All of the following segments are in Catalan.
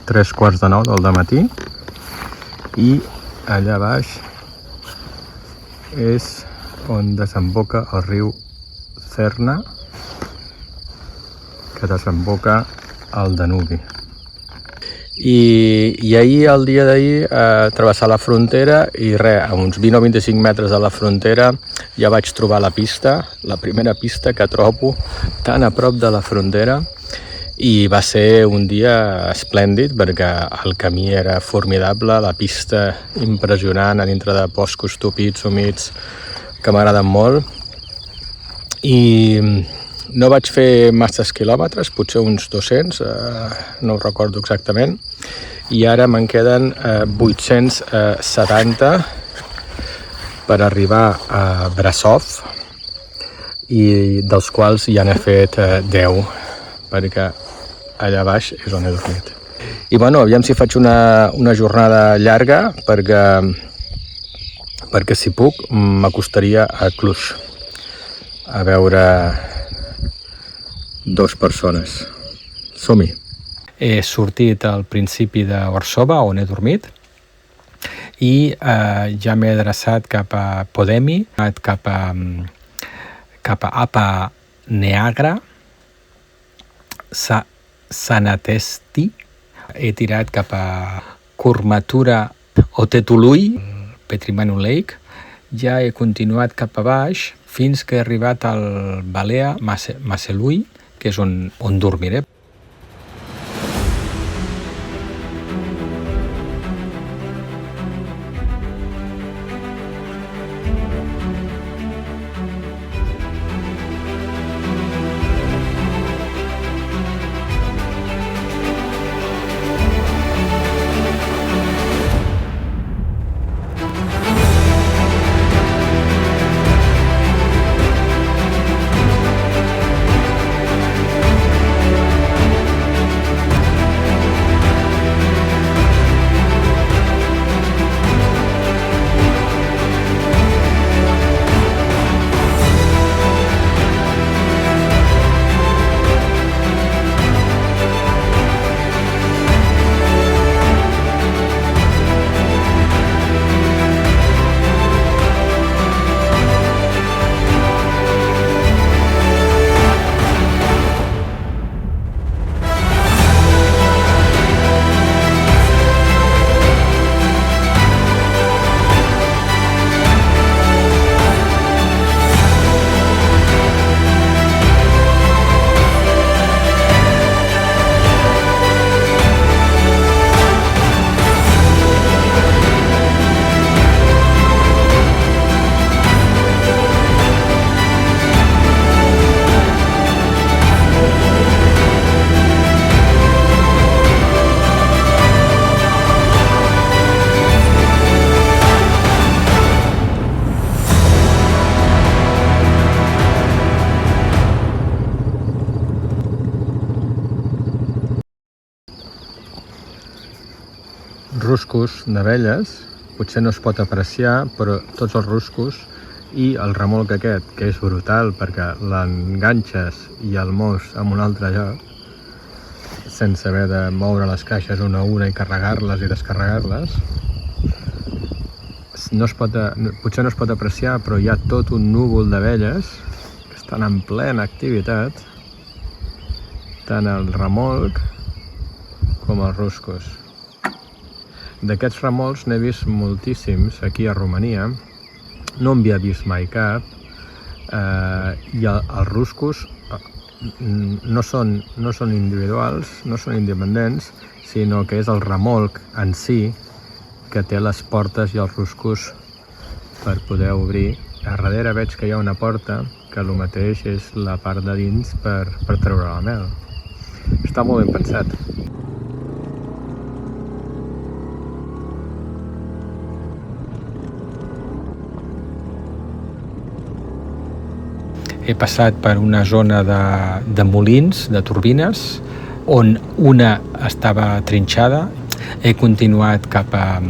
3:15 del dematí i allà baix és on desemboca el riu Cerna, que desemboca al Danubi. I ahir, el dia d'ahir, travessar la frontera i a uns 20 o 25 metres de la frontera ja vaig trobar la pista, la primera pista que trobo tan a prop de la frontera, i va ser un dia esplèndid perquè el camí era formidable, la pista impressionant a dintre de boscos tupits, humits, que m'agraden molt, i no vaig fer masses quilòmetres, potser uns 200, no ho recordo exactament, i ara me'n queden 870 per arribar a Brasov, i dels quals ja n'he fet 10, perquè allà baix és on he dormit. I bueno, aviam si faig una jornada llarga, perquè si puc m'acostaria a Cluj, a veure 2 persones. Som-hi! He sortit al principi de Varsòvia, on he dormit, i ja m'he adreçat cap a Podemi, cap a Apa Neagra, Sanatesti, he tirat cap a Kurmatura Otetului, Petrimanul Lake, ja he continuat cap a baix fins que he arribat al Balea Maselui, que és on dormiré. Ruscos d'abelles, potser no es pot apreciar, però tots els ruscos i el remolc aquest, que és brutal perquè l'enganxes i el mous en un altre lloc sense haver de moure les caixes una a una i carregar-les i descarregar-les. Potser no es pot apreciar, però hi ha tot un núvol d'abelles que estan en plena activitat, tant el remolc com els ruscos. D'aquests remolcs n'he vist moltíssims aquí a Romania, no en havia vist mai cap, i els ruscos no són individuals, no són independents, sinó que és el remolc en si que té les portes i els ruscos per poder obrir. A darrere veig que hi ha una porta que el mateix és la part de dins per treure la mel. Està molt ben pensat. He passat per una zona de molins, de turbines, on una estava trinxada. He continuat cap a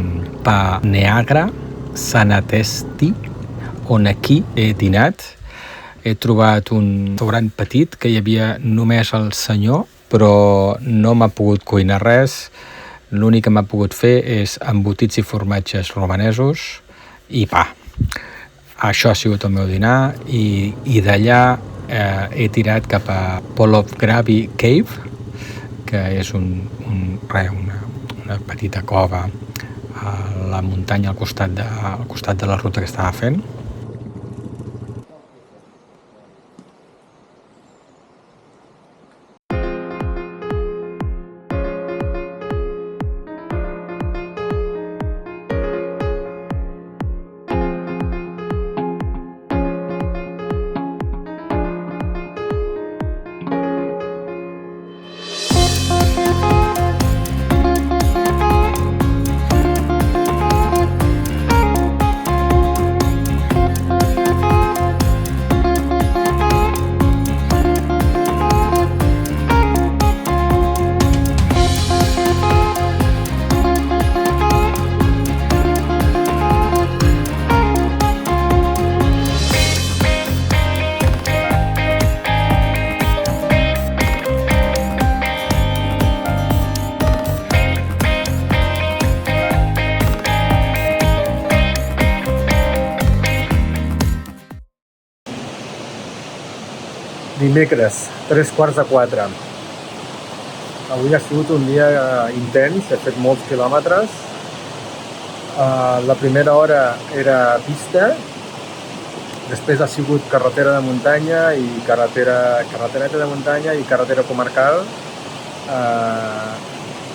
Neagra, Sanatesti, on aquí he dinat. He trobat un restaurant petit que hi havia només el senyor, però no m'ha pogut cuinar res. L'únic que m'ha pogut fer és embotits i formatges romanesos i pa. Això ha sigut el meu dinar i d'allà he tirat cap a Polovgravi Cave, que és una petita cova a la muntanya al costat de la ruta que estava fent. Dimecres, 3:45. Avui ha sigut un dia intens, he fet molts quilòmetres. La primera hora era pista, després ha sigut carretera de muntanya i carretereta de muntanya i carretera comarcal.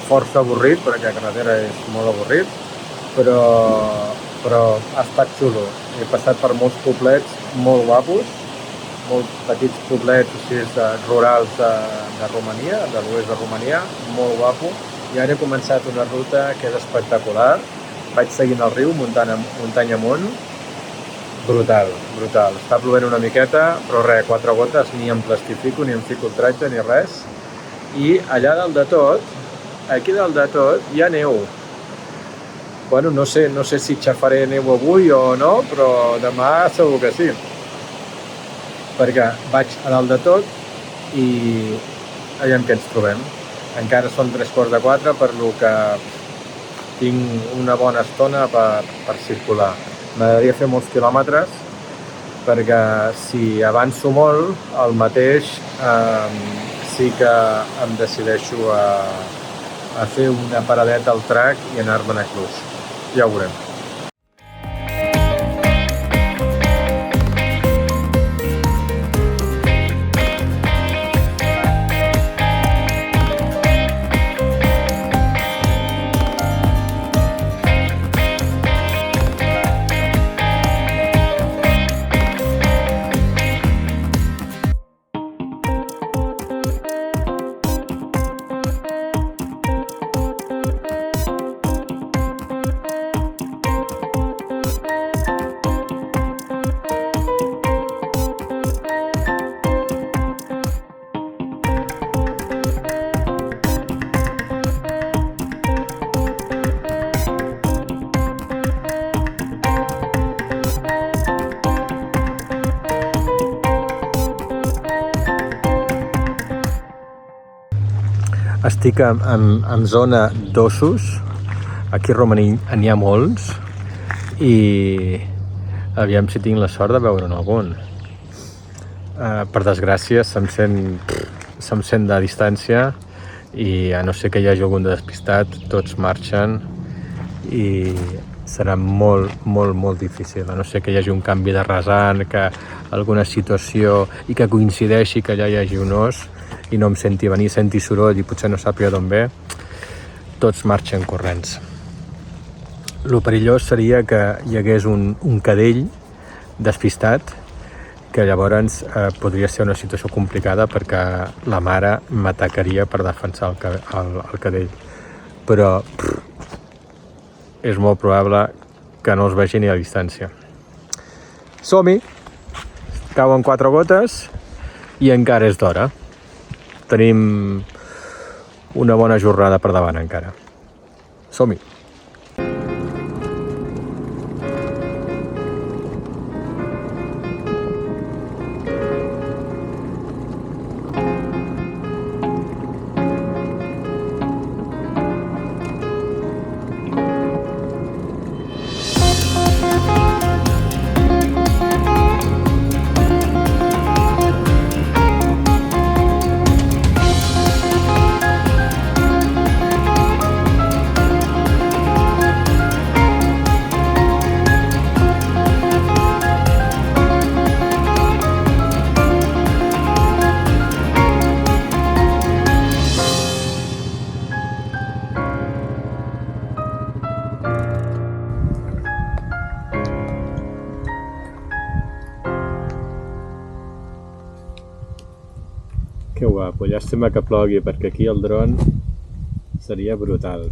Força avorrit, perquè la carretera és molt avorrit, però ha estat xulo. He passat per molts poblets molt guapos, molts petits poblets així rurals de Romania, de l'oest de Romania, molt guapo. I ara he començat una ruta que és espectacular. Vaig seguint el riu, muntanya amunt. Brutal. Està plovent una miqueta, però res, 4 gotes, ni em plastifico, ni em fico el tratge, ni res. I allà dalt de tot, aquí dalt de tot, hi ha neu. Bueno, no sé si xafaré neu avui o no, però demà segur que sí. Perquè vaig a dalt de tot i veiem què ens trobem. Encara són 3:45, per lo que tinc una bona estona per circular. M'agradaria fer molts quilòmetres, perquè si avanço molt, el mateix sí que em decideixo a fer una paradeta al track i anar-me'n a Cluj. Ja ho veurem. Estic en zona d'ossos. Aquí a Romania n'hi ha molts i aviam si tinc la sort de veure'n algun. Per desgràcia se'm sent de distància i a no ser que hi hagi algun de despistat, tots marxen i serà molt difícil, a no ser que hi hagi un canvi de rasant, que alguna situació i que coincideixi que allà hi hagi un os i no em senti venir, senti soroll i potser no sàpiga d'on ve, tots marxen corrents. Lo perillós seria que hi hagués un cadell despistat, que llavors podria ser una situació complicada perquè la mare m'atacaria per defensar el cadell. Però és molt probable que no els vegi ni a distància. Som-hi! Cauen 4 gotes i encara és d'hora. Tenim una bona jornada per davant encara. Som-hi! Que guapo, llàstima que plogui perquè aquí el dron seria brutal.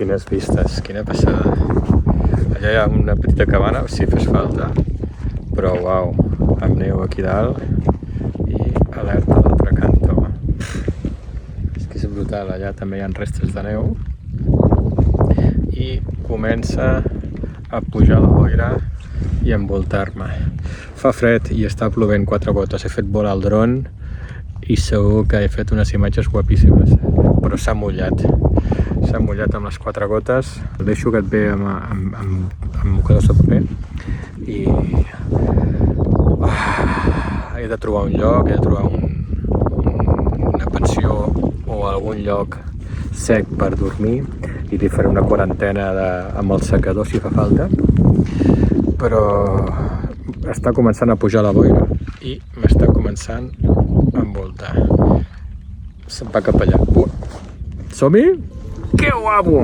Quines vistes, quina passada. Allà hi ha una petita cabana, si fes falta, però uau, amb neu aquí dalt i alerta a l'altre cantó. És que és brutal, allà també hi ha restes de neu i comença a pujar la boira i a envoltar-me. Fa fred i està plovent 4 gotes, he fet volar el dron i segur que he fet unes imatges guapíssimes, però s'ha mullat amb les 4 gotes. El deixo que et ve amb mocadors de paper i he de trobar un lloc, he de trobar una pensió o algun lloc sec per dormir i li faré una quarantena amb el secador si fa falta, però està començant a pujar la boira i m'està començant a envoltar. Se'n va cap allà. Som-hi? Que guapo!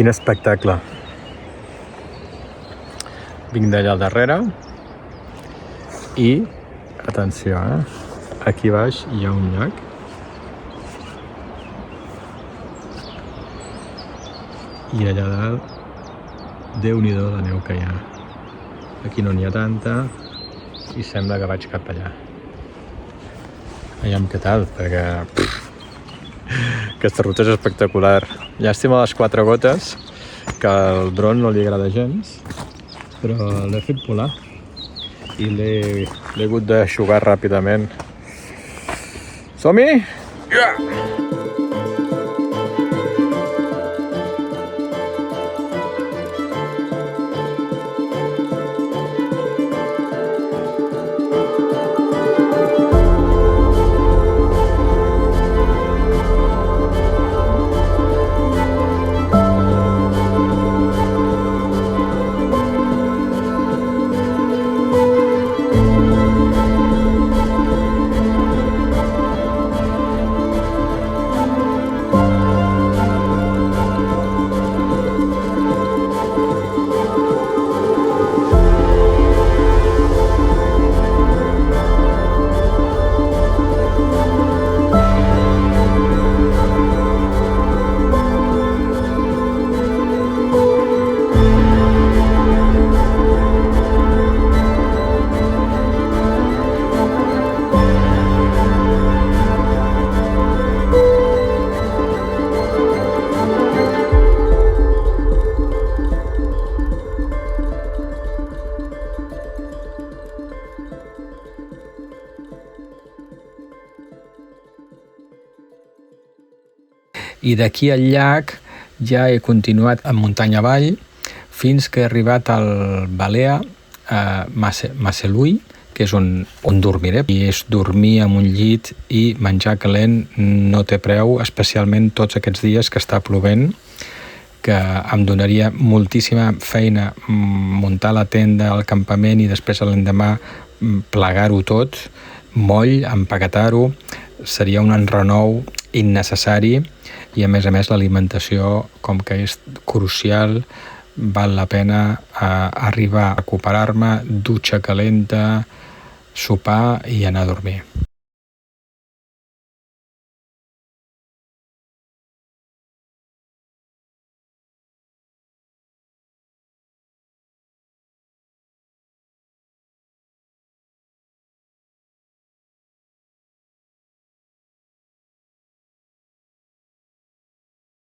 Quin espectacle! Vinc d'allà al darrere i, atenció, aquí baix hi ha un llac i allà dalt, Déu-n'hi-do la neu que hi ha. Aquí no n'hi ha tanta i sembla que vaig cap allà. Aviam què tal, perquè aquesta ruta és espectacular. Llàstima les 4 gotes, que al dron no li agrada gens, però l'he fet volar i l'he hagut d'aixugar ràpidament. Som-hi? Yeah! I d'aquí al llac ja he continuat en muntanya avall fins que he arribat al Balea, a Maselui, que és on dormiré. I és dormir en un llit i menjar calent no té preu, especialment tots aquests dies que està plovent, que em donaria moltíssima feina muntar la tenda al campament i després l'endemà plegar-ho tot, moll, empaquetar-ho, seria un enrenou innecessari i a més l'alimentació, com que és crucial, val la pena arribar a recuperar-me, dutxa calenta, sopar i anar a dormir.